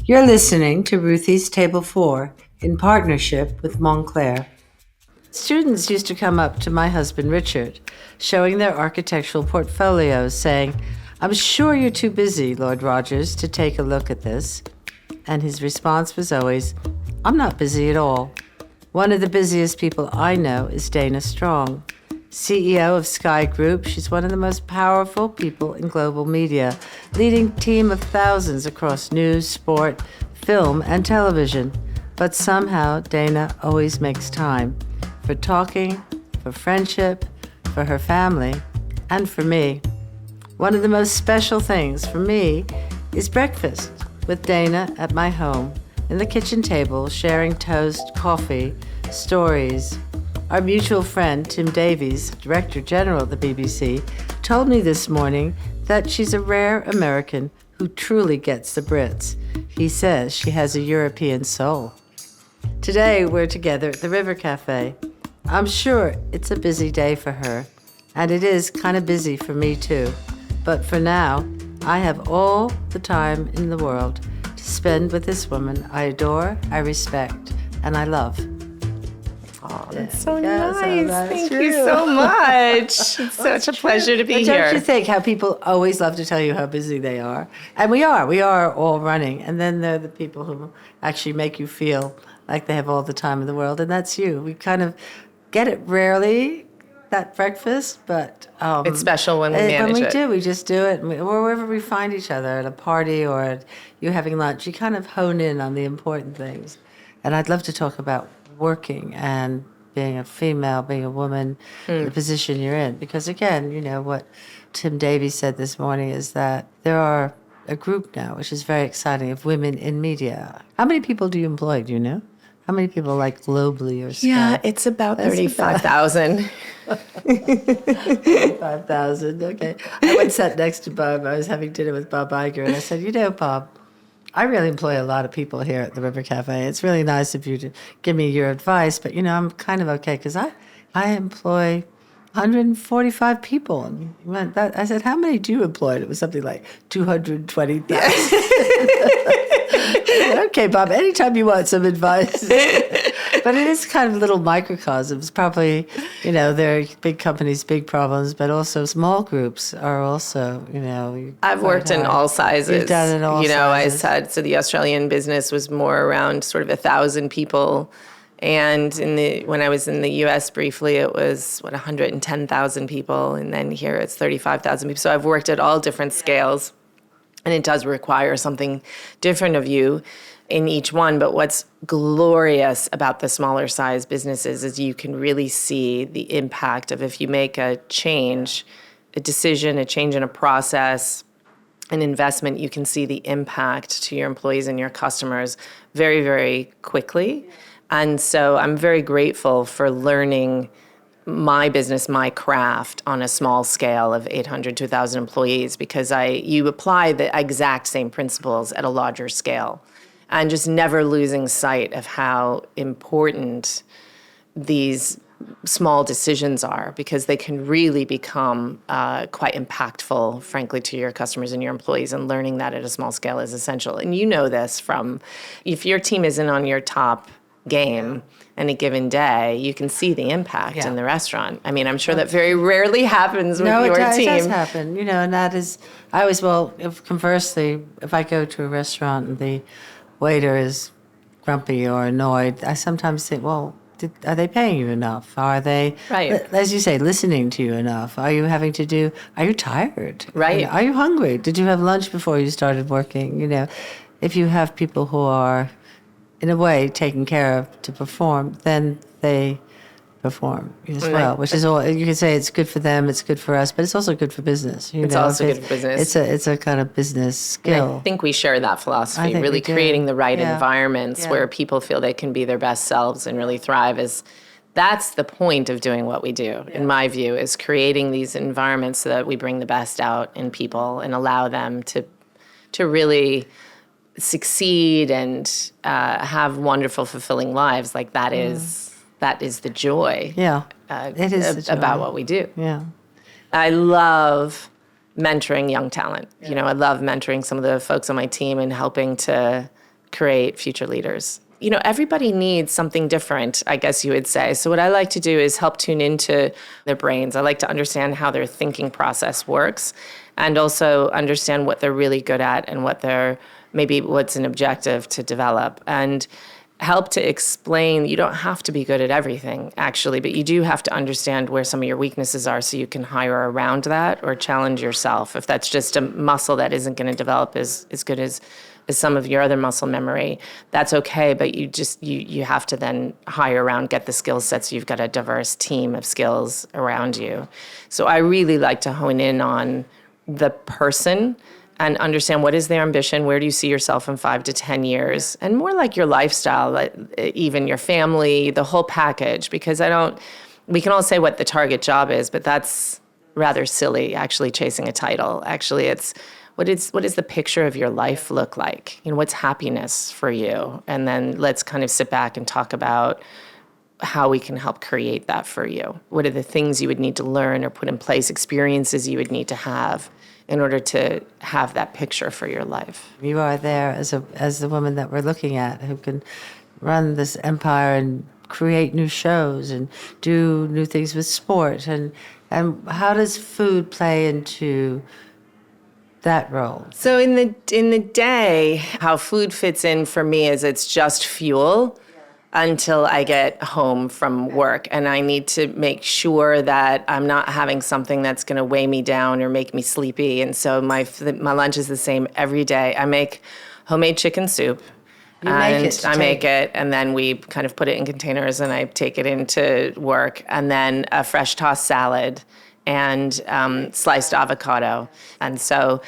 You're listening to Ruthie's Table 4 in partnership with Moncler. Students used to come up to my husband Richard, showing their architectural portfolios, saying, "I'm sure you're too busy, Lord Rogers, to take a look at this." And his response was always, "I'm not busy at all." One of the busiest people I know is Dana Strong, CEO of Sky Group. She's one of the most powerful people in global media, leading a team of thousands across news, sport, film, and television. But somehow Dana always makes time for talking, for friendship, for her family, and for me. One of the most special things for me is breakfast with Dana at my home, in the kitchen table, sharing toast, coffee, stories. Our mutual friend, Tim Davies, Director General of the BBC, told me this morning that she's a rare American who truly gets the Brits. He says she has a European soul. Today, we're together at the River Cafe. I'm sure it's a busy day for her, and it is kind of busy for me too. But for now, I have all the time in the world to spend with this woman I adore, I respect, and I love. Oh, that's so nice. Thank you so much. It's such a pleasure to be but here. Don't you think how people always love to tell you how busy they are? And we are all running. And then they're the people who actually make you feel like they have all the time in the world. And that's you. We kind of get it rarely, that breakfast, but it's special when we manage it. We just do it. Or wherever we find each other, at a party or at you having lunch, you kind of hone in on the important things. And I'd love to talk about working and being a female, being a woman, the position you're in. Because again, you know, what Tim Davies said this morning is that there are a group now, which is very exciting, of women in media. How many people do you employ, do you know? How many people, like, globally or Sky? Yeah, it's about 35,000. 35,000, okay. I once sat next to Bob. I was having dinner with Bob Iger, and I said, "You know, Bob, I really employ a lot of people here at the River Cafe. It's really nice of you to give me your advice, but, you know, I'm kind of okay because I employ 145 people." And he went, I said, "How many do you employ?" And it was something like 220,000. Okay, Bob, anytime you want some advice. But it is kind of little microcosms. Probably, you know, there are big companies, big problems, but also small groups are also, you know. I've worked in all sizes. You've done it all sizes. I said, so the Australian business was more around sort of 1,000 people. And when I was in the U.S. briefly, it was, 110,000 people. And then here it's 35,000 people. So I've worked at all different scales. And it does require something different of you in each one. But what's glorious about the smaller size businesses is you can really see the impact of if you make a change, a decision, a change in a process, an investment, you can see the impact to your employees and your customers very, very quickly. And so I'm very grateful for learning my business, my craft on a small scale of 800 to 1,000 employees because you apply the exact same principles at a larger scale and just never losing sight of how important these small decisions are because they can really become quite impactful, frankly, to your customers and your employees, and learning that at a small scale is essential. And you know this from if your team isn't on your top game any given day, you can see the impact in the restaurant. I mean, I'm sure that very rarely happens with your team. No, it does happen, you know, and that is, conversely, if I go to a restaurant and the waiter is grumpy or annoyed, I sometimes think, well, are they paying you enough? Are they, as you say, listening to you enough? Are you tired? Right. Are you hungry? Did you have lunch before you started working? You know, if you have people who are in a way taken care of to perform, then they perform as well, which is all, you can say it's good for them, it's good for us, but it's also good for business. It's also good for business. It's a kind of business skill. And I think we share that philosophy, really creating the right environments where people feel they can be their best selves and really thrive. That's the point of doing what we do, in my view, is creating these environments so that we bring the best out in people and allow them to really succeed and have wonderful, fulfilling lives. Like that is the joy. It is about what we do. Yeah, I love mentoring young talent. I love mentoring some of the folks on my team and helping to create future leaders. You know, everybody needs something different, I guess you would say. So what I like to do is help tune into their brains. I like to understand how their thinking process works and also understand what they're really good at and what's an objective to develop. And help to explain, you don't have to be good at everything, actually, but you do have to understand where some of your weaknesses are so you can hire around that or challenge yourself. If that's just a muscle that isn't going to develop as good as some of your other muscle memory, that's okay, but you have to then hire around, get the skill sets. So you've got a diverse team of skills around you. So I really like to hone in on the person and understand what is their ambition, where do you see yourself in 5 to 10 years, and more like your lifestyle, like even your family, the whole package, because we can all say what the target job is, but that's rather silly, actually, chasing a title. Actually, it's what does the picture of your life look like? You know, what's happiness for you? And then let's kind of sit back and talk about how we can help create that for you. What are the things you would need to learn or put in place, experiences you would need to have in order to have that picture for your life? You are there as the woman that we're looking at who can run this empire and create new shows and do new things with sport. And how does food play into that role? So in the day, how food fits in for me is it's just fuel until I get home from work. And I need to make sure that I'm not having something that's going to weigh me down or make me sleepy. And so my lunch is the same every day. I make homemade chicken soup. I make it, and then we kind of put it in containers, and I take it into work. And then a fresh tossed salad and sliced avocado. And so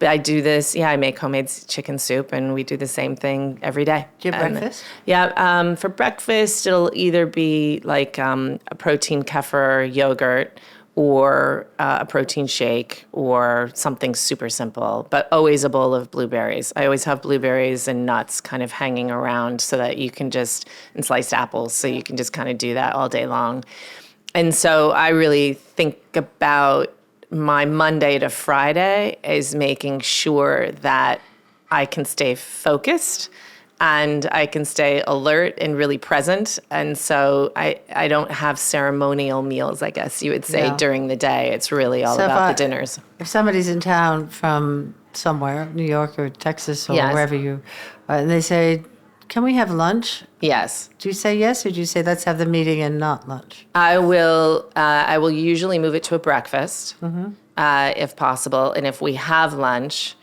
I do this, I make homemade chicken soup, and we do the same thing every day. Do you have breakfast? Yeah, for breakfast, it'll either be like a protein kefir yogurt or a protein shake or something super simple, but always a bowl of blueberries. I always have blueberries and nuts kind of hanging around so that you can and sliced apples, so you can just kind of do that all day long. And so I really think about my Monday to Friday is making sure that I can stay focused and I can stay alert and really present. And so I don't have ceremonial meals, I guess you would say, during the day. It's really all about the dinners. If somebody's in town from somewhere, New York or Texas or wherever you are, and they say, can we have lunch? Yes. Do you say yes, or do you say let's have the meeting and not lunch? I will usually move it to a breakfast, if possible. And if we have lunch,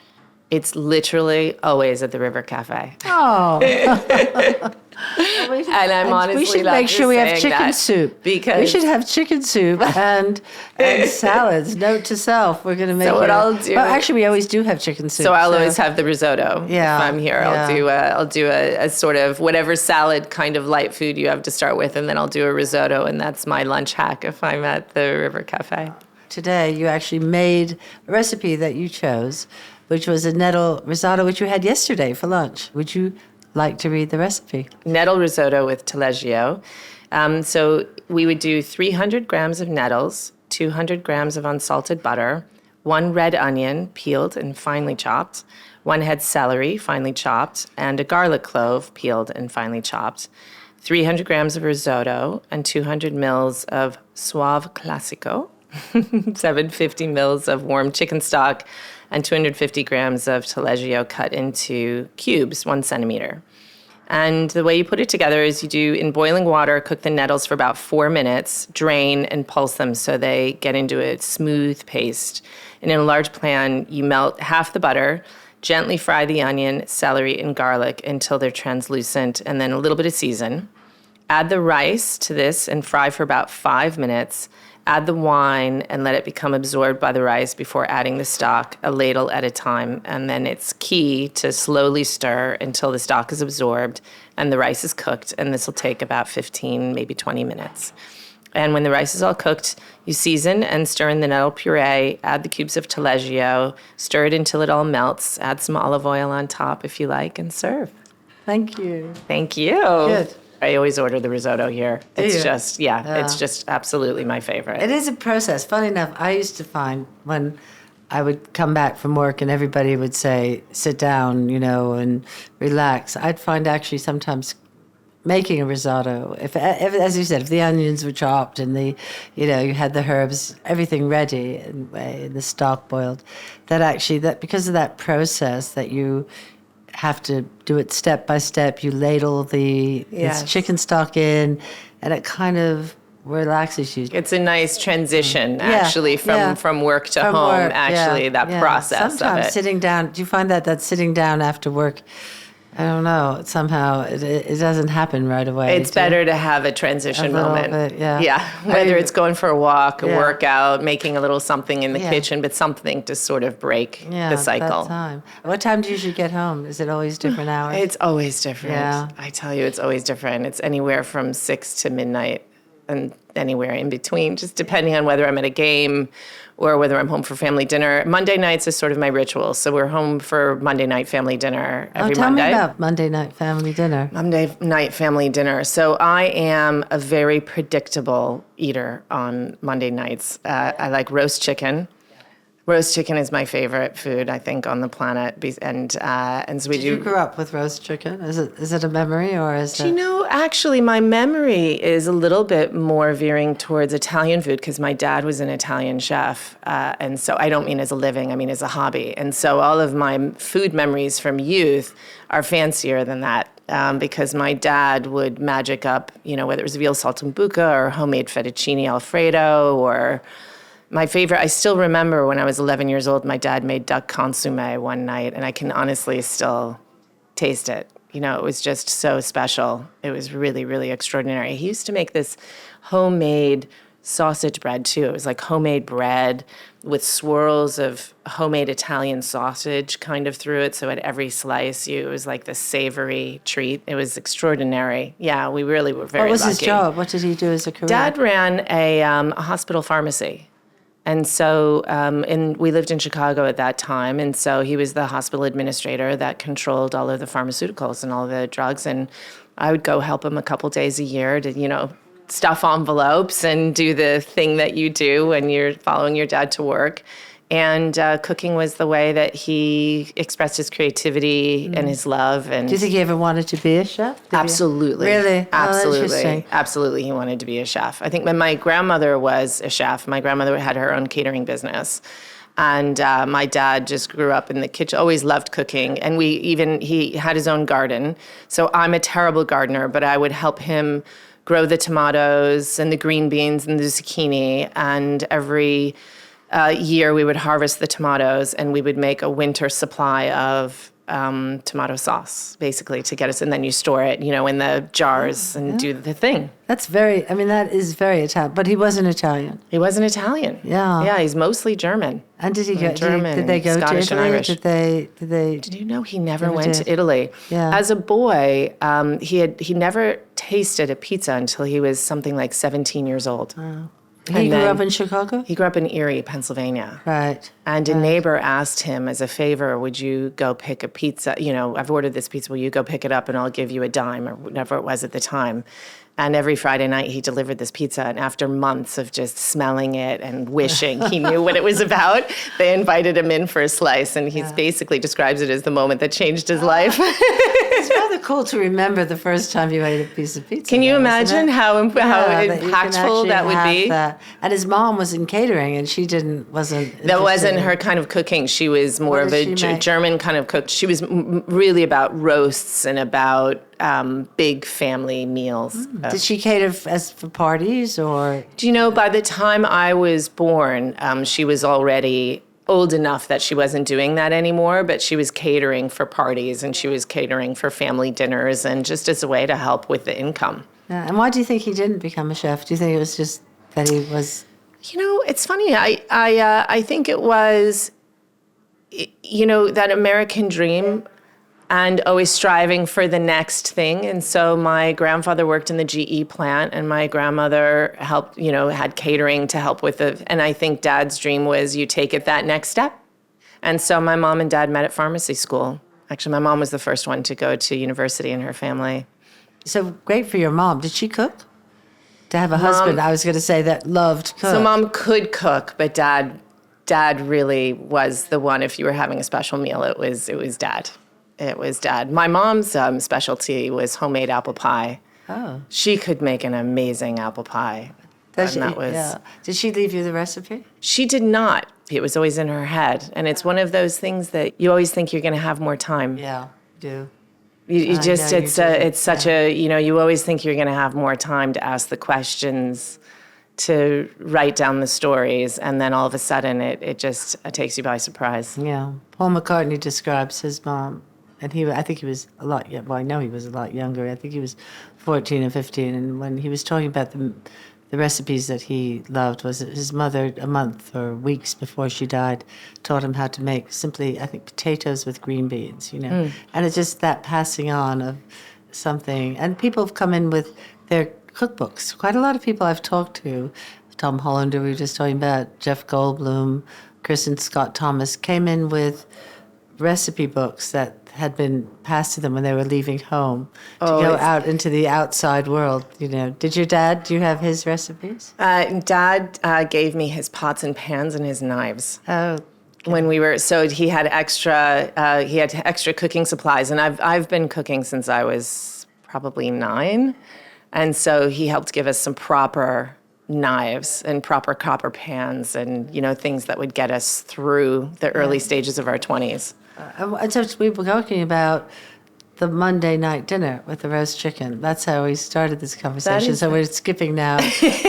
it's literally always at the River Cafe. Oh. And I'm honestly we should make sure we have chicken soup. Because we should have chicken soup and salads. Note to self, we're going to make what I'll do. Well, actually, we always do have chicken soup. So I'll always have the risotto. If I'm here, I'll do a sort of whatever salad kind of light food you have to start with, and then I'll do a risotto, and that's my lunch hack if I'm at the River Cafe. Today, you actually made a recipe that you chose, which was a nettle risotto, which you had yesterday for lunch. Would you like to read the recipe? Nettle risotto with taleggio. So we would do 300 grams of nettles, 200 grams of unsalted butter, 1 red onion, peeled and finely chopped, 1 head celery, finely chopped, and a garlic clove, peeled and finely chopped, 300 grams of risotto, and 200 mils of Suave Classico, 750 mils of warm chicken stock, and 250 grams of taleggio cut into cubes, 1 centimeter. And the way you put it together is you do, in boiling water, cook the nettles for about 4 minutes, drain and pulse them so they get into a smooth paste. And in a large pan, you melt half the butter, gently fry the onion, celery, and garlic until they're translucent, and then a little bit of season. Add the rice to this and fry for about 5 minutes. Add the wine and let it become absorbed by the rice before adding the stock, a ladle at a time. And then it's key to slowly stir until the stock is absorbed and the rice is cooked. And this will take about 15, maybe 20 minutes. And when the rice is all cooked, you season and stir in the nettle puree, add the cubes of taleggio, stir it until it all melts, add some olive oil on top if you like, and serve. Thank you. Thank you. Good. I always order the risotto here. It's just, it's just absolutely my favorite. It is a process. Funny enough, I used to find when I would come back from work and everybody would say, sit down, and relax. I'd find actually sometimes making a risotto, if as you said, if the onions were chopped and you had the herbs, everything ready and the stock boiled, that because of that process that you have to do it step by step, you ladle the chicken stock in, and it kind of relaxes you. It's a nice transition, actually, from work to home, that process Sometimes of it. Sitting down, do you find that sitting down after work, I don't know, somehow it doesn't happen right away? It's better to have a transition moment. Bit, Whether it's going for a walk, a workout, making a little something in the kitchen, but something to sort of break the cycle. That time. What time do you usually get home? Is it always different hours? It's always different. Yeah. I tell you, it's always different. It's anywhere from 6 to midnight and anywhere in between, just depending on whether I'm at a game or whether I'm home for family dinner. Monday nights is sort of my ritual. So we're home for Monday night family dinner every Monday. Tell me about Monday night family dinner. Monday night family dinner. So I am a very predictable eater on Monday nights. I like roast chicken. Roast chicken is my favorite food, I think, on the planet. And so we Did you grow up with roast chicken? Is it a memory or is it? Actually, my memory is a little bit more veering towards Italian food because my dad was an Italian chef. And so I don't mean as a living, I mean as a hobby. And so all of my food memories from youth are fancier than that. Because my dad would magic up, whether it was veal saltimbocca or homemade fettuccine Alfredo or... My favorite, I still remember when I was 11 years old, my dad made duck consomme one night, and I can honestly still taste it. It was just so special. It was really, really extraordinary. He used to make this homemade sausage bread, too. It was like homemade bread with swirls of homemade Italian sausage kind of through it. So at every slice, it was like the savory treat. It was extraordinary. Yeah, we really were very lucky. What was his job? What did he do as a career? Dad ran a hospital pharmacy. And so, we lived in Chicago at that time, and so he was the hospital administrator that controlled all of the pharmaceuticals and all of the drugs, and I would go help him a couple days a year to, stuff envelopes and do the thing that you do when you're following your dad to work. And cooking was the way that he expressed his creativity and his love. And do you think he ever wanted to be a chef? Absolutely. Really? Absolutely. Absolutely, he wanted to be a chef. I think when my grandmother was a chef, my grandmother had her own catering business. And my dad just grew up in the kitchen, always loved cooking. And he had his own garden. So I'm a terrible gardener, but I would help him grow the tomatoes and the green beans and the zucchini. And every year we would harvest the tomatoes and we would make a winter supply of tomato sauce, basically, to get us, and then you store it, in the jars and do the thing. That is very Italian, but he wasn't Italian. He wasn't Italian. Yeah. Yeah, he's mostly German. And did he go, German, did they go Scottish to Italy? and Irish. Did they? Did you know he never went to Italy? Yeah. As a boy, he never tasted a pizza until he was something like 17 years old. Oh. He grew up in Chicago? He grew up in Erie, Pennsylvania. Right. And a neighbor asked him as a favor, would you go pick a pizza? I've ordered this pizza. Will you go pick it up and I'll give you a dime or whatever it was at the time. And every Friday night he delivered this pizza. And after months of just smelling it and wishing he knew what it was about, they invited him in for a slice. And he basically describes it as the moment that changed his life. It's rather cool to remember the first time you ate a piece of pizza. Can you imagine how impactful that would be? And his mom was in catering, and she wasn't. That wasn't her kind of cooking. She was more of a German kind of cook. She was really about roasts and about big family meals. Did she cater for parties or? Do you know, by the time I was born, she was already old enough that she wasn't doing that anymore, but she was catering for parties and she was catering for family dinners and just as a way to help with the income. Yeah. And why do you think he didn't become a chef? Do you think it was just that he was? It's funny. I think it was, that American dream and always striving for the next thing. And so my grandfather worked in the GE plant and my grandmother helped, had catering to help with it. And I think Dad's dream was you take it that next step. And so my mom and Dad met at pharmacy school. Actually, my mom was the first one to go to university in her family. So great for your mom. Did she cook? To have a husband, I was going to say, that loved cook. So Mom could cook, but Dad Dad really was the one. If you were having a special meal, it was Dad. It was Dad. My mom's specialty was homemade apple pie. Oh. She could make an amazing apple pie. Yeah. Did she leave you the recipe? She did not. It was always in her head. And it's one of those things that you always think you're going to have more time. Yeah, do. You just, it's such a, you always think you're going to have more time to ask the questions, to write down the stories, and then all of a sudden it just takes you by surprise. Yeah. Paul McCartney describes his mom, and I think he was a lot, well, I know he was a lot younger. I think he was 14 or 15, and when he was talking about the recipes that he loved, was his mother, a month or weeks before she died, taught him how to make simply, I think, potatoes with green beans, And it's just that passing on of something. And people have come in with their cookbooks. Quite a lot of people I've talked to, Tom Hollander, we were just talking about, Jeff Goldblum, Kristen Scott Thomas, came in with recipe books that had been passed to them when they were leaving home to go out into the outside world. Did your dad, do you have his recipes? Dad gave me his pots and pans and his knives. Oh. When we were, so he had extra cooking supplies, and I've been cooking since I was probably 9, and so he helped give us some proper knives and proper copper pans and things that would get us through the early stages of our 20s. So we were talking about the Monday night dinner with the roast chicken. That's how we started this conversation. So we're skipping now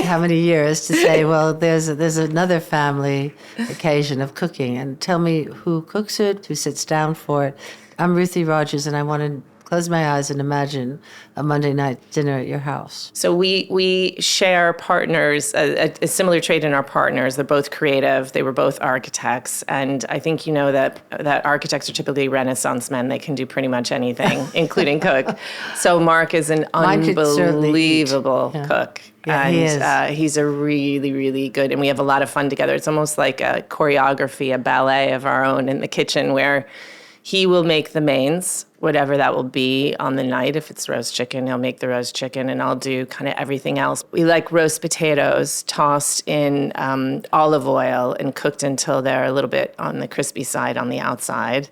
how many years to say, well, there's another family occasion of cooking. And tell me who cooks it, who sits down for it. I'm Ruthie Rogers, and I want to close my eyes and imagine a Monday night dinner at your house. So we share partners, a similar trait in our partners. They're both creative. They were both architects. And I think that architects are typically Renaissance men. They can do pretty much anything, including cook. So Mark is an unbelievable cook. Yeah, and he is. He's a really, really good, and we have a lot of fun together. It's almost like a choreography, a ballet of our own in the kitchen, where he will make the mains, whatever that will be on the night. If it's roast chicken, he'll make the roast chicken, and I'll do kind of everything else. We like roast potatoes tossed in olive oil and cooked until they're a little bit on the crispy side on the outside.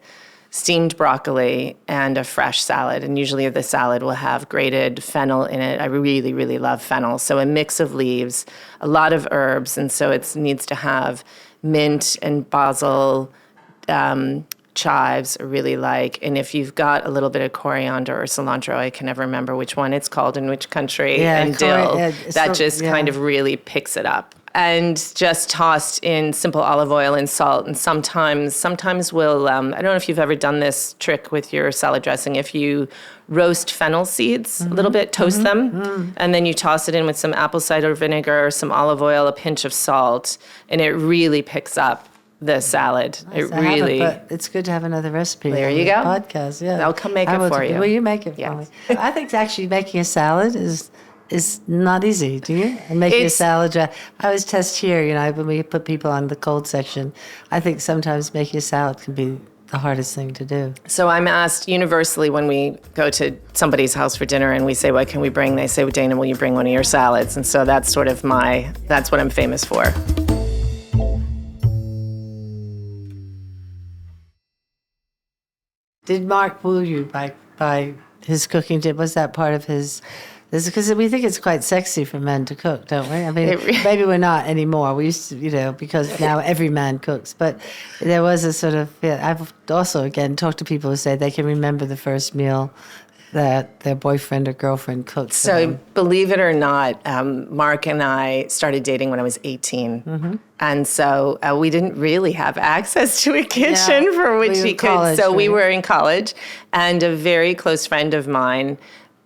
Steamed broccoli and a fresh salad. And usually the salad will have grated fennel in it. I really, really love fennel. So a mix of leaves, a lot of herbs, and so it needs to have mint and basil, chives I really like, and if you've got a little bit of coriander or cilantro, I can never remember which one it's called in which country, and dill, that just kind of really picks it up. And just tossed in simple olive oil and salt, and sometimes we'll, I don't know if you've ever done this trick with your salad dressing, if you roast fennel seeds a little bit, toast them, and then you toss it in with some apple cider vinegar, some olive oil, a pinch of salt, and it really picks up the salad. Nice. But it's good to have another recipe. There you go. Podcast, yeah. I'll come make it for you. Will you make it for me? I think actually making a salad is not easy, do you? And making a salad, I always test here, when we put people on the cold section, I think sometimes making a salad can be the hardest thing to do. So I'm asked universally when we go to somebody's house for dinner and we say, what can we bring? They say, well, Dana, will you bring one of your salads? And so that's sort of that's what I'm famous for. Did Mark woo you by his cooking? Was that part of his? Because we think it's quite sexy for men to cook, don't we? I mean, maybe we're not anymore. We used to, because now every man cooks. But there was a sort of, I've also, again, talked to people who say they can remember the first meal that their boyfriend or girlfriend cooked. So believe it or not, Mark and I started dating when I was 18. Mm-hmm. And so we didn't really have access to a kitchen for which he could. College, so right? we were in college, and a very close friend of mine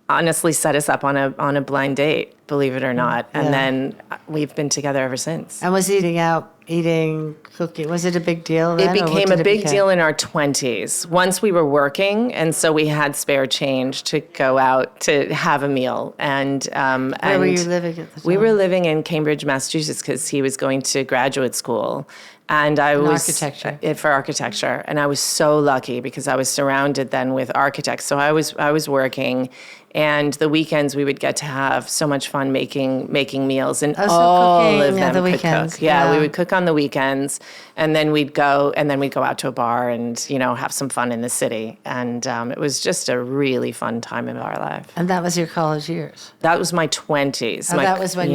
honestly set us up on a blind date, believe it or not. And then we've been together ever since. And was cooking, was it a big deal then? It became a big deal in our 20s. Once we were working, and so we had spare change to go out to have a meal. And where were you living at the time? We were living in Cambridge, Massachusetts, because he was going to graduate school. And I was architecture. For architecture, and I was so lucky because I was surrounded then with architects. So I was working, and the weekends we would get to have so much fun making meals, and all of them the could weekends. cook. Yeah, we would cook on the weekends, and then we'd go out to a bar and have some fun in the city. And it was just a really fun time in our life. And that was your college years. That was my 20s. That was when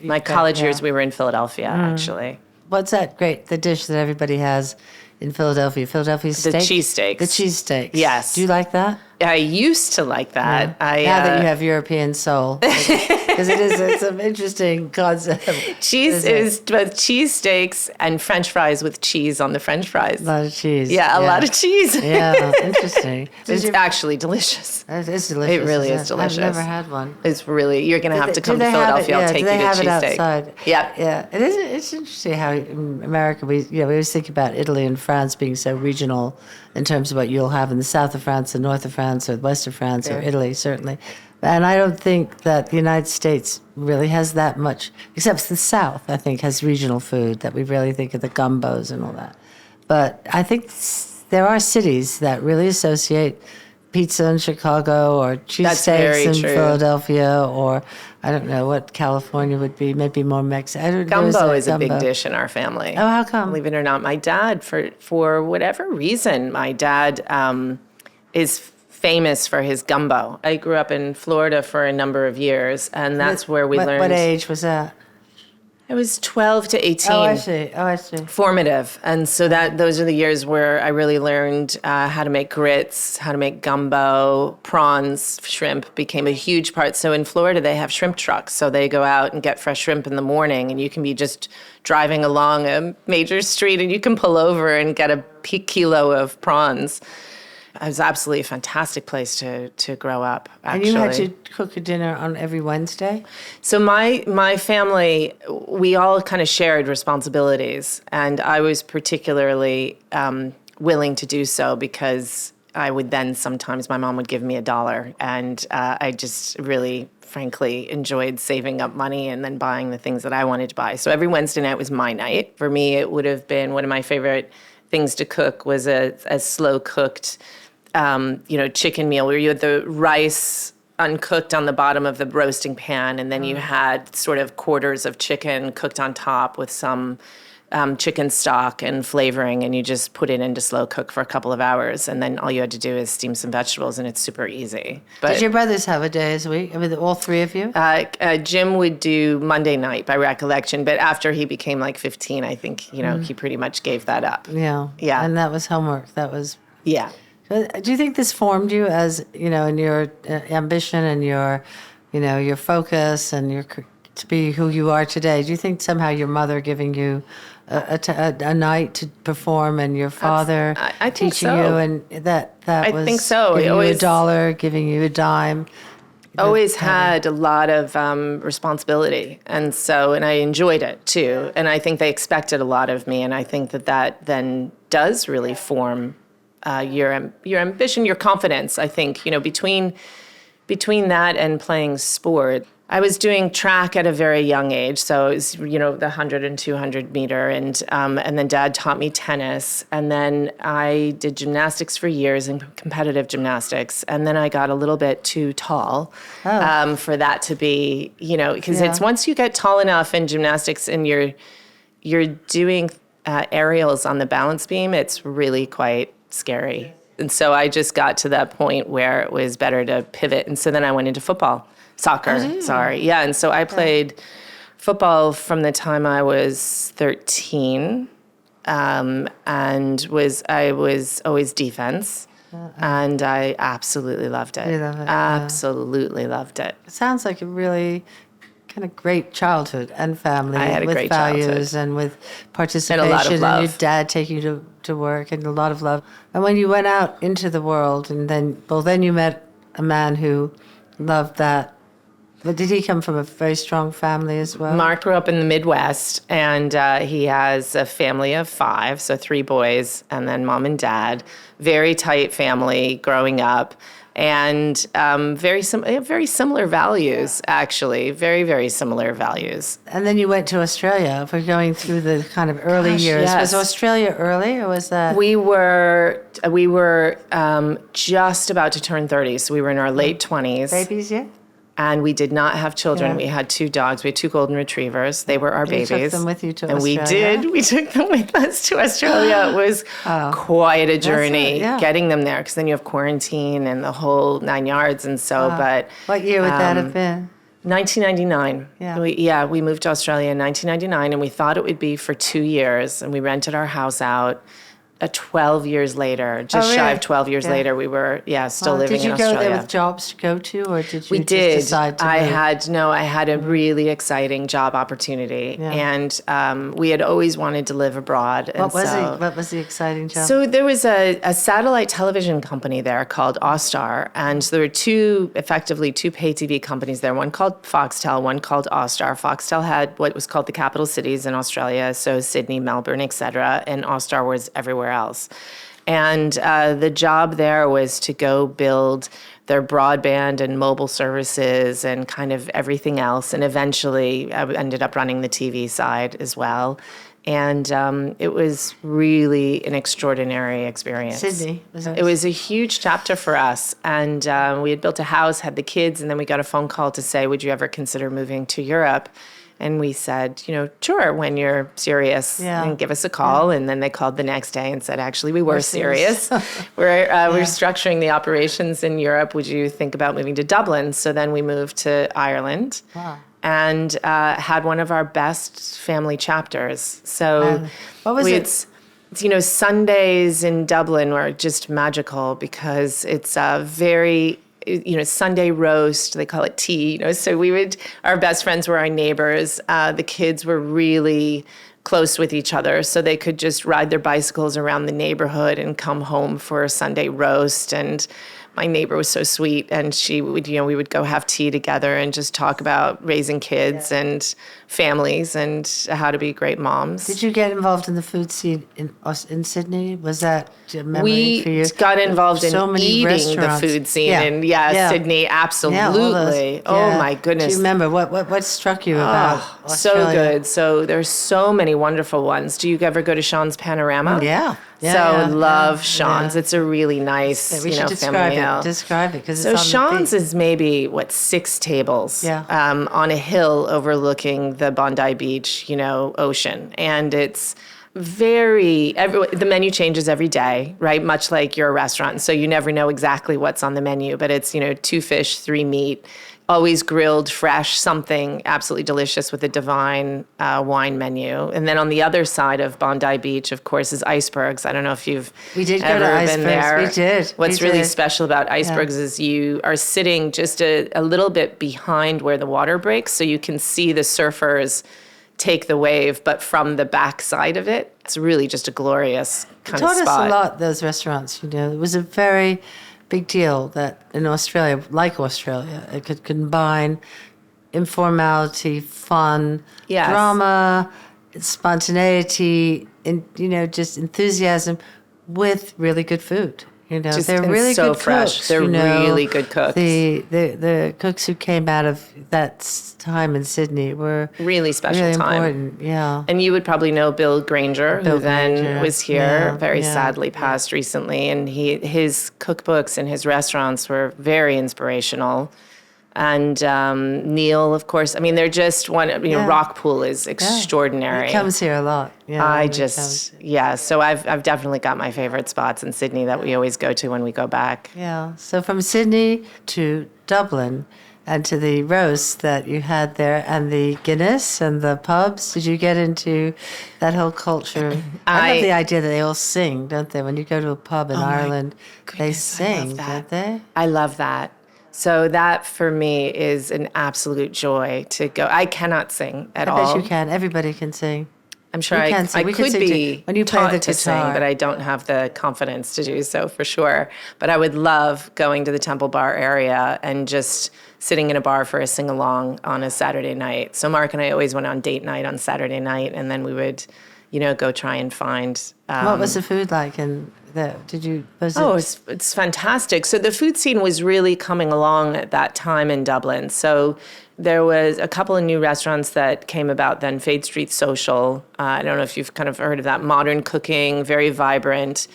my college years. We were in Philadelphia actually. What's that the dish that everybody has in Philadelphia? Philadelphia steak? The cheesesteaks. The cheesesteaks. Yes. Do you like that? I used to like that. Yeah. Now that you have European soul. Because it's an interesting concept. Cheese is both cheesesteaks and French fries with cheese on the French fries. A lot of cheese. Yeah, a lot of cheese. Yeah, interesting. It's actually delicious. It's delicious. It really is delicious. I've never had one. It's really, you're going to have to come to Philadelphia. I'll take you to cheesesteak. Do they have it outside? Yeah. Yeah. It's interesting how in America, we always think about Italy and France being so regional in terms of what you'll have in the south of France, the north of France, or the west of France, or Italy, certainly. And I don't think that the United States really has that much, except the South, I think, has regional food that we really think of the gumbos and all that. But I think there are cities that really associate pizza in Chicago or cheesesteaks in Philadelphia, or I don't know what California would be, maybe more Mexican. Gumbo is a big dish in our family. Oh, how come? Believe it or not, my dad, for whatever reason, my dad is famous for his gumbo. I grew up in Florida for a number of years, and that's where we learned. What age was that? I was 12 to 18. Oh, I see. Formative. And so those are the years where I really learned how to make grits, how to make gumbo, prawns, shrimp became a huge part. So in Florida, they have shrimp trucks. So they go out and get fresh shrimp in the morning, and you can be just driving along a major street and you can pull over and get a kilo of prawns. It was absolutely a fantastic place to grow up, actually. And you had to cook a dinner on every Wednesday? So my family, we all kind of shared responsibilities, and I was particularly willing to do so because I would then sometimes, my mom would give me $1, and I just really, frankly, enjoyed saving up money and then buying the things that I wanted to buy. So every Wednesday night was my night. For me, it would have been one of my favorite things to cook was a slow-cooked chicken meal where you had the rice uncooked on the bottom of the roasting pan, and then you had sort of quarters of chicken cooked on top with some chicken stock and flavoring, and you just put it into slow cook for a couple of hours, and then all you had to do is steam some vegetables, and it's super easy. But did your brothers have a day a week? I mean, all three of you? Jim would do Monday night by recollection, but after he became like 15, I think, he pretty much gave that up. Yeah. Yeah. And that was homework. That was... Yeah. Do you think this formed you as, in your ambition and your focus and to be who you are today? Do you think somehow your mother giving you a night to perform and your father I think teaching so. you and that I was think so. giving you $1, giving you a dime? Always had a lot of responsibility, and I enjoyed it too. And I think they expected a lot of me, and I think that then does really form your ambition, your confidence. I think between that and playing sport, I was doing track at a very young age. So it was the 100 and 200 meter, and then Dad taught me tennis, and then I did gymnastics for years in competitive gymnastics, and then I got a little bit too tall for that to be because it's once you get tall enough in gymnastics and you're doing aerials on the balance beam, it's really quite scary. And so I just got to that point where it was better to pivot. And so then I went into soccer. Yeah. And so I played football from the time I was 13, and I was always defense. And I absolutely loved it. You love it. Absolutely loved it. It sounds like a really kind of great childhood and family. I had a with great values childhood. And with participation and a lot of love. And your dad taking you to work and a lot of love. And when you went out into the world and then you met a man who loved that. But did he come from a very strong family as well? Mark grew up in the Midwest, and he has a family of 5, so 3 boys, and then mom and dad. Very tight family growing up. And very similar values, actually. Very, very similar values. And then you went to Australia. If we're going through the kind of early years. Yes. Was Australia early, or was that? We were just about to turn 30, so we were in our late 20s. Babies yet? And we did not have children. Yeah. We had 2 dogs. We had 2 golden retrievers. They were our babies. You took them with you to and Australia? And we did. We took them with us to Australia. It was quite a journey getting them there, because then you have quarantine and the whole 9 yards. And so, but... What year would that have been? 1999. Yeah. We moved to Australia in 1999, and we thought it would be for 2 years, and we rented our house out. 12 years later, shy of 12 years later, we were still living in Australia. Did you go there with jobs to go to, or did you decide to move? I had a really exciting job opportunity, and we had always wanted to live abroad. What was the exciting job? So there was a satellite television company there called Austar, and there were effectively two pay TV companies there, one called Foxtel, one called Austar. Foxtel had what was called the capital cities in Australia, so Sydney, Melbourne, etc., and Austar was everywhere else. And the job there was to go build their broadband and mobile services and kind of everything else. And eventually I ended up running the TV side as well. And it was really an extraordinary experience. Sydney. It was a huge chapter for us. And we had built a house, had the kids, and then we got a phone call to say, would you ever consider moving to Europe? And we said, sure, when you're serious, and give us a call. And then they called the next day and said, actually, we were serious. We're structuring the operations in Europe. Would you think about moving to Dublin? So then we moved to Ireland. Wow. And had one of our best family chapters. So what was it? Sundays in Dublin were just magical because it's very... Sunday roast, they call it tea, so our best friends were our neighbors. The kids were really close with each other, so they could just ride their bicycles around the neighborhood and come home for a Sunday roast. And my neighbor was so sweet, and we would go have tea together and just talk about raising kids and families and how to be great moms. Did you get involved in the food scene in Sydney? Was that a memory for you? We got involved in eating restaurants. The food scene in Sydney, absolutely. My goodness. Do you remember what struck you about Australia? So good. So there's so many wonderful ones. Do you ever go to Sean's Panorama? Yeah. Love Sean's. It's a really nice, family meal. Describe it, because so Sean's is maybe 6 tables on a hill overlooking the Bondi Beach, ocean, and it's the menu changes every day, right? Much like your restaurant, so you never know exactly what's on the menu, but it's 2 fish, 3 meat. Always grilled, fresh, something absolutely delicious with a divine wine menu. And then on the other side of Bondi Beach, of course, is icebergs. I don't know if you've We did ever go to been icebergs. there. We did. What's really special about icebergs is you are sitting just a little bit behind where the water breaks, so you can see the surfers take the wave, but from the back side of it. It's really just a glorious kind of spot. It taught us a lot, those restaurants. It was a very big deal that in Australia, it could combine informality, fun, drama, spontaneity, and just enthusiasm with really good food. They're really so good fresh. cooks. They're really good cooks. The cooks who came out of that time in Sydney were really special really time. Important. Yeah. And you would probably know Bill Granger, who then was here, very sadly passed recently. And his cookbooks and his restaurants were very inspirational. And Neil, of course. I mean, they're just Rockpool is extraordinary. He comes here a lot. Yeah, So I've definitely got my favorite spots in Sydney that we always go to when we go back. Yeah. So from Sydney to Dublin and to the roasts that you had there and the Guinness and the pubs, did you get into that whole culture? I love the idea that they all sing, don't they? When you go to a pub in Ireland, they sing, don't they? I love that. So that, for me, is an absolute joy to go. I cannot sing at all. I bet you can. Everybody can sing. I'm sure I could be when you play taught the to sing, but I don't have the confidence to do so for sure. But I would love going to the Temple Bar area and just sitting in a bar for a sing-along on a Saturday night. So Mark and I always went on date night on Saturday night, and then we would go try and find. What was the food like? And It's fantastic. So the food scene was really coming along at that time in Dublin. So there was a couple of new restaurants that came about then. Fade Street Social. I don't know if you've kind of heard of that. Modern cooking, very vibrant.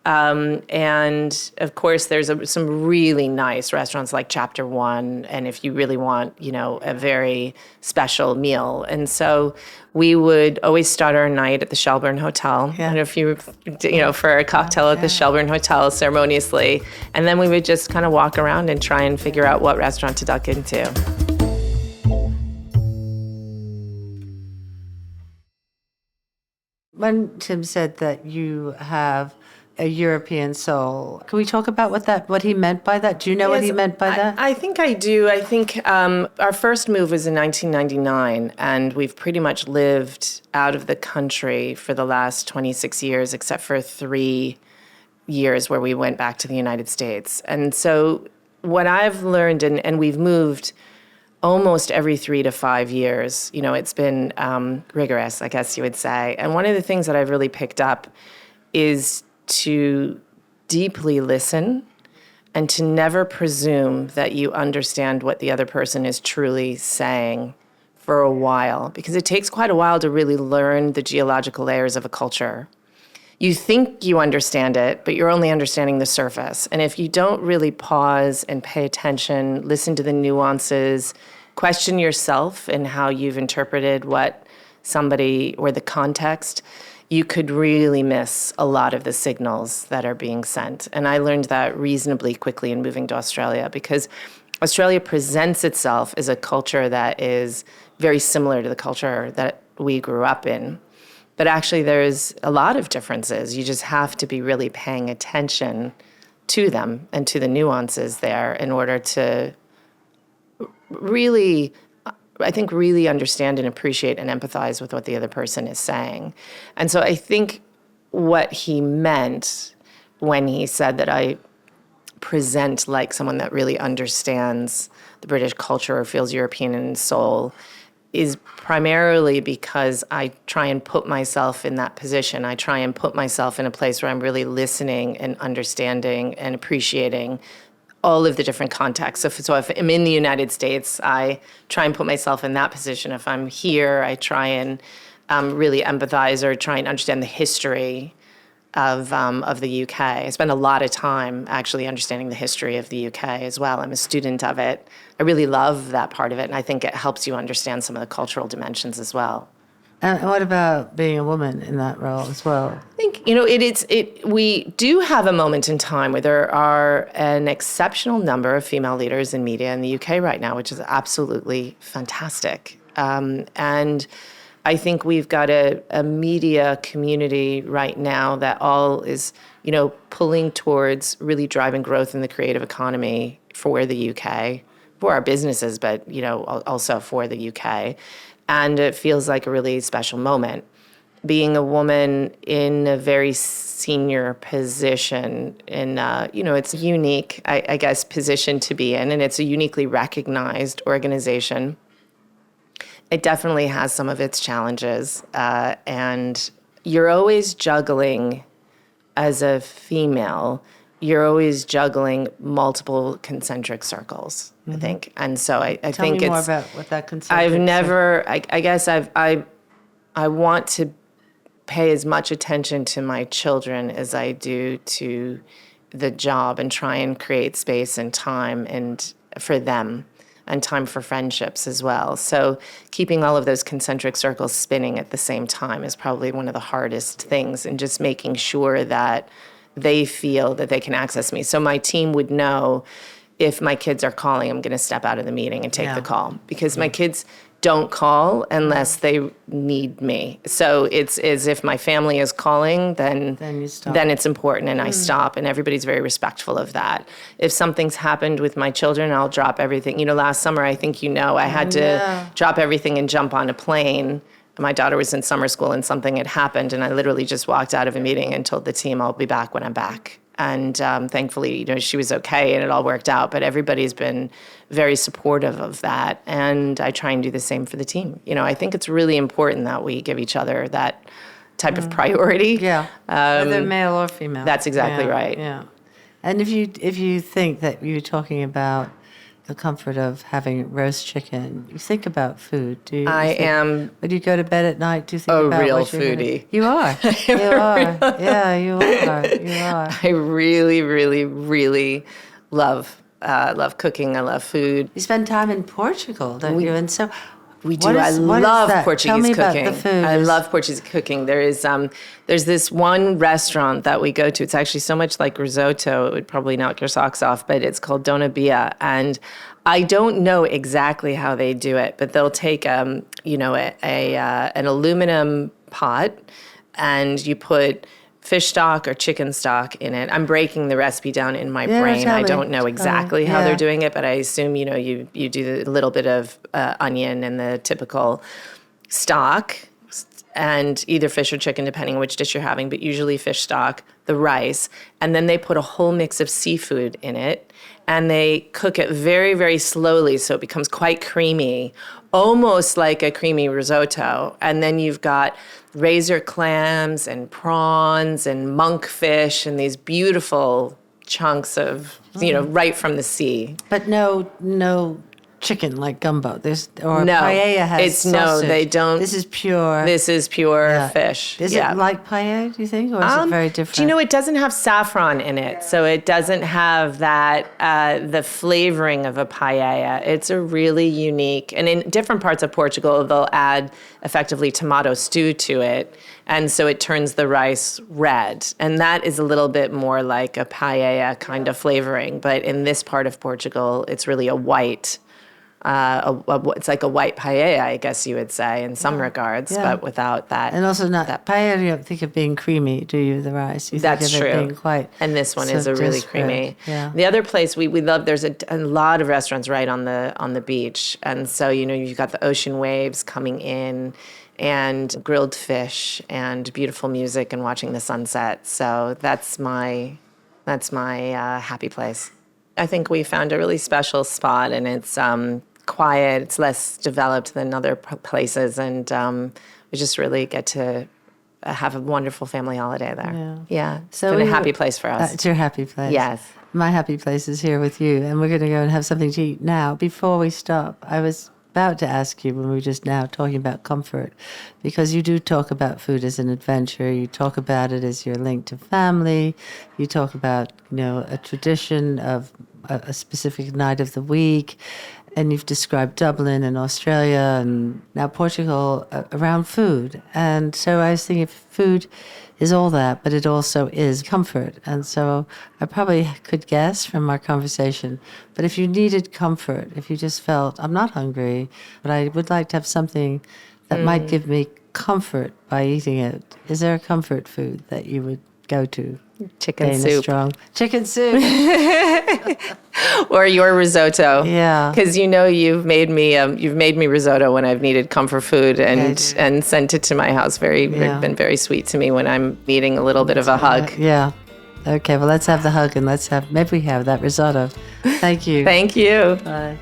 And of course, there's some really nice restaurants like Chapter One, and if you really want, a very special meal. And so we would always start our night at the Shelburne Hotel. Yeah. And if you, for a cocktail at the Shelburne Hotel ceremoniously, and then we would just kind of walk around and try and figure out what restaurant to duck into. When Tim said that you have a European soul, can we talk about what he meant by that? Do you know what he meant by that? I think I do. I think our first move was in 1999, and we've pretty much lived out of the country for the last 26 years, except for 3 years where we went back to the United States. And so what I've learned, and we've moved almost every 3 to 5 years, it's been rigorous, I guess you would say. And one of the things that I've really picked up is to deeply listen and to never presume that you understand what the other person is truly saying for a while, because it takes quite a while to really learn the geological layers of a culture. You think you understand it, but you're only understanding the surface. And if you don't really pause and pay attention, listen to the nuances, question yourself and how you've interpreted what somebody or the context, you could really miss a lot of the signals that are being sent. And I learned that reasonably quickly in moving to Australia, because Australia presents itself as a culture that is very similar to the culture that we grew up in. But actually, there's a lot of differences. You just have to be really paying attention to them and to the nuances there in order to really understand and appreciate and empathize with what the other person is saying. And so I think what he meant when he said that I present like someone that really understands the British culture or feels European in soul is primarily because I try and put myself in that position. I try and put myself in a place where I'm really listening and understanding and appreciating all of the different contexts. So if I'm in the United States, I try and put myself in that position. If I'm here, I try and really empathize or try and understand the history of the UK. I spend a lot of time actually understanding the history of the UK as well. I'm a student of it. I really love that part of it, and I think it helps you understand some of the cultural dimensions as well. And what about being a woman in that role as well? I think, we do have a moment in time where there are an exceptional number of female leaders in media in the UK right now, which is absolutely fantastic. And I think we've got a media community right now that all is, pulling towards really driving growth in the creative economy for the UK, for our businesses, but, also for the UK. And it feels like a really special moment. Being a woman in a very senior position it's a unique, I guess, position to be in, and it's a uniquely recognized organization. It definitely has some of its challenges, and you're always juggling, as a female, you're always juggling multiple concentric circles, I think. And so I think it's... Tell me more about what that concentric... I want to pay as much attention to my children as I do to the job, and try and create space and time and for them, and time for friendships as well. So keeping all of those concentric circles spinning at the same time is probably one of the hardest things, and just making sure that they feel that they can access me. So my team would know if my kids are calling, I'm going to step out of the meeting and take the call, because my kids don't call unless they need me. So it's as if my family is calling, then you stop. Then it's important, and I stop, and everybody's very respectful of that. If something's happened with my children, I'll drop everything. Last summer, I think I had to drop everything and jump on a plane. My daughter was in summer school and something had happened, and I literally just walked out of a meeting and told the team I'll be back when I'm back. And thankfully, she was okay and it all worked out. But everybody's been very supportive of that, and I try and do the same for the team. I think it's really important that we give each other that type of priority. Yeah, whether male or female. That's exactly right. Yeah, and if you think that you're talking about the comfort of having roast chicken, you think about food. Do you? When you go to bed at night, do you think about real what you're foodie. You are. You are. Yeah, you are. You are. I really, really, really love cooking. I love food. You spend time in Portugal, don't you? And so we do. I love Portuguese Tell me cooking. About the food. I love Portuguese cooking. There's this one restaurant that we go to. It's actually so much like risotto, it would probably knock your socks off, but it's called Dona Bia. And I don't know exactly how they do it, but they'll take an aluminum pot, and you put fish stock or chicken stock in it. I'm breaking the recipe down in my brain. I don't know exactly how they're doing it, but I assume, you do a little bit of onion and the typical stock, and either fish or chicken, depending on which dish you're having, but usually fish stock, the rice, and then they put a whole mix of seafood in it, and they cook it very, very slowly so it becomes quite creamy, almost like a creamy risotto. And then you've got razor clams and prawns and monkfish and these beautiful chunks of, right from the sea. But no chicken like gumbo. Paella has sausage. They don't. This is pure fish. Is it like paella, do you think, or is it very different? Do you know, it doesn't have saffron in it, so it doesn't have that the flavoring of a paella. It's a really unique, and in different parts of Portugal, they'll add effectively tomato stew to it, and so it turns the rice red, and that is a little bit more like a paella kind of flavoring. But in this part of Portugal, it's really a white. It's like a white paella, I guess you would say, in some regards, but without that. And also not that paella. You don't think of being creamy, do you? The rice. You That's think of true. It being quite. And this one is a really creamy. Yeah. The other place we love. There's a lot of restaurants right on the beach, and so you've got the ocean waves coming in, and grilled fish, and beautiful music, and watching the sunset. So that's my happy place. I think we found a really special spot, and it's quiet. It's less developed than other places, and we just really get to have a wonderful family holiday there. Yeah. So it's been a happy place for us. It's your happy place. Yes. My happy place is here with you, and we're going to go and have something to eat now. Before we stop, I was about to ask you when we were just now talking about comfort, because you do talk about food as an adventure. You talk about it as your link to family. You talk about, a tradition of a specific night of the week. And you've described Dublin and Australia and now Portugal around food. And so I was thinking, food is all that, but it also is comfort. And so I probably could guess from our conversation, but if you needed comfort, if you just felt, I'm not hungry, but I would like to have something that might give me comfort by eating it, is there a comfort food that you would go to? Chicken soup. Chicken soup. Or your risotto. Yeah. Because you've made me risotto when I've needed comfort food, and sent it to my house. Been very sweet to me when I'm needing a little bit of a hug. Yeah. Okay, well, let's have the hug, and maybe we have that risotto. Thank you. Thank you. Bye.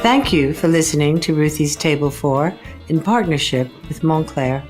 Thank you for listening to Ruthie's Table 4 in partnership with Moncler.